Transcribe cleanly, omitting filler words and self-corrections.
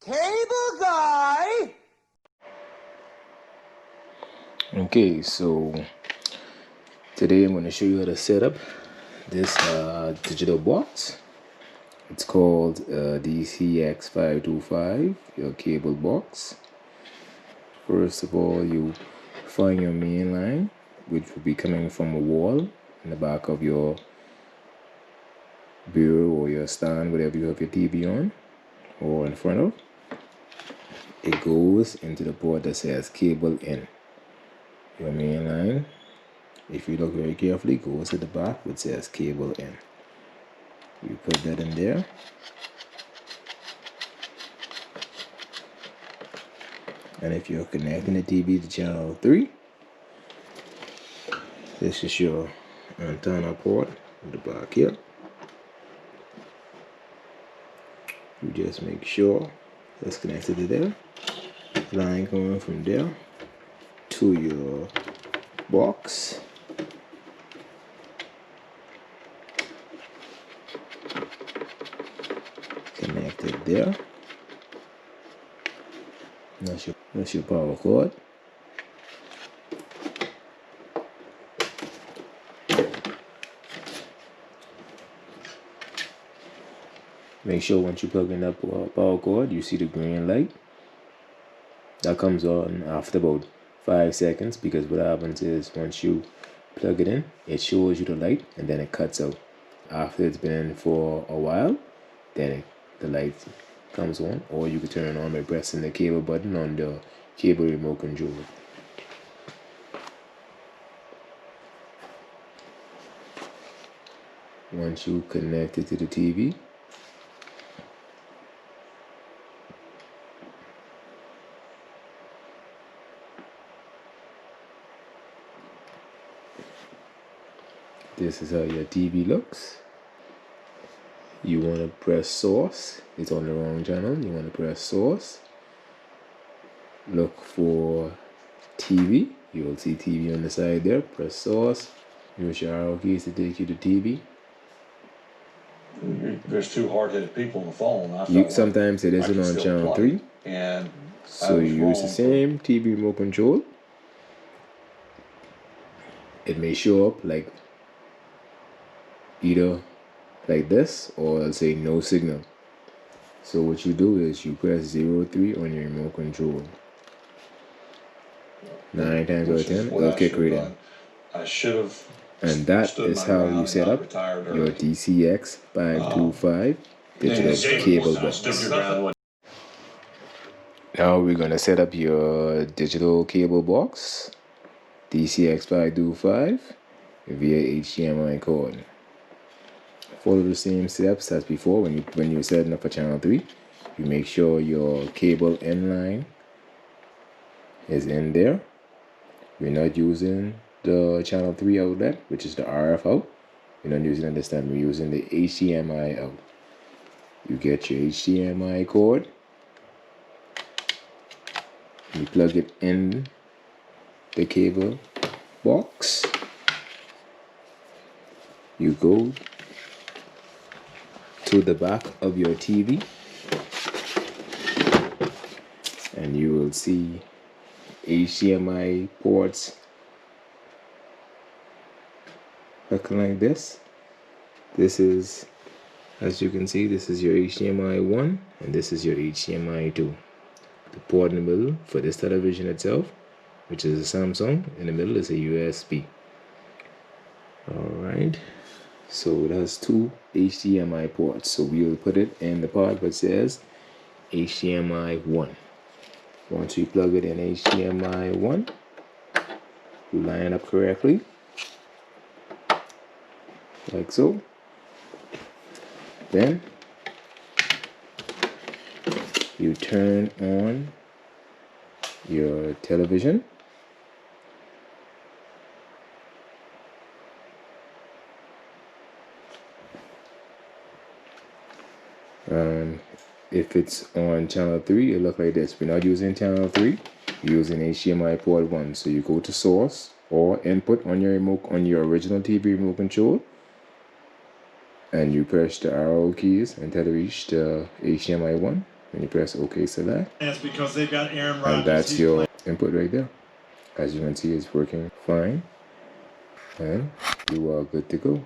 Cable guy! Okay, so today I'm going to show you how to set up this digital box. It's called DCX525, your cable box. First of all, you find your main line, which will be coming from a wall in the back of your bureau or your stand, whatever you have your TV on or in front of. It goes into the port that says cable in. Your main line, if you look very carefully, goes to the back which says cable in. You put that in there. And if you're connecting the TV to channel 3, this is your antenna port in the back here. You just make sure that's connected to there. Line going from there to your box. Connected there. That's your power cord. Make sure once you plug in that power cord, you see the green light. That comes on after about 5 seconds, because what happens is once you plug it in, it shows you the light and then it cuts out. After it's been in for a while, then the light comes on, or you can turn it on by pressing the cable button on the cable remote control. Once you connect it to the TV, this is how your TV looks. You want to press source. It's on the wrong channel. You want to press source. Look for TV. You will see TV on the side there. Press source. Use your arrow keys to take you to TV. There's two hard-headed people on the phone. Sometimes it isn't on channel 3. And so you use the same TV remote control. It may show up like either like this, or it'll say no signal. So what you do is you press 03 on your remote control. 9 times out of 10, it'll kick right in. I should have. And that is how you set up your DCX525 digital cable box. Now we're going to set up your digital cable box, DCX525, via HDMI cord. Follow the same steps as before. When you're setting up for channel 3, you make sure your cable in line is in there. We're not using the channel 3 outlet, which is the RF out. We're not using it this time. We're using the HDMI out. You get your HDMI cord. You plug it in the cable box. You go to the back of your TV and you will see HDMI ports looking like this. This is, as you can see, this is your HDMI 1 and this is your HDMI 2. The port in the middle for this television itself, which is a Samsung, in the middle is a USB. Alright, so it has 2 HDMI ports. So we will put it in the part that says HDMI 1. Once you plug it in HDMI 1, you line it up correctly, like so. Then you turn on your television. If it's on channel 3, it look like this. We're not using channel 3, we're using HDMI port 1. So you go to source or input on your remote, on your original TV remote control, and you press the arrow keys until you reach the HDMI 1. Then you press OK select. That's because they've got Aaron Rodgers. And that's your input right there. As you can see, it's working fine. And you are good to go.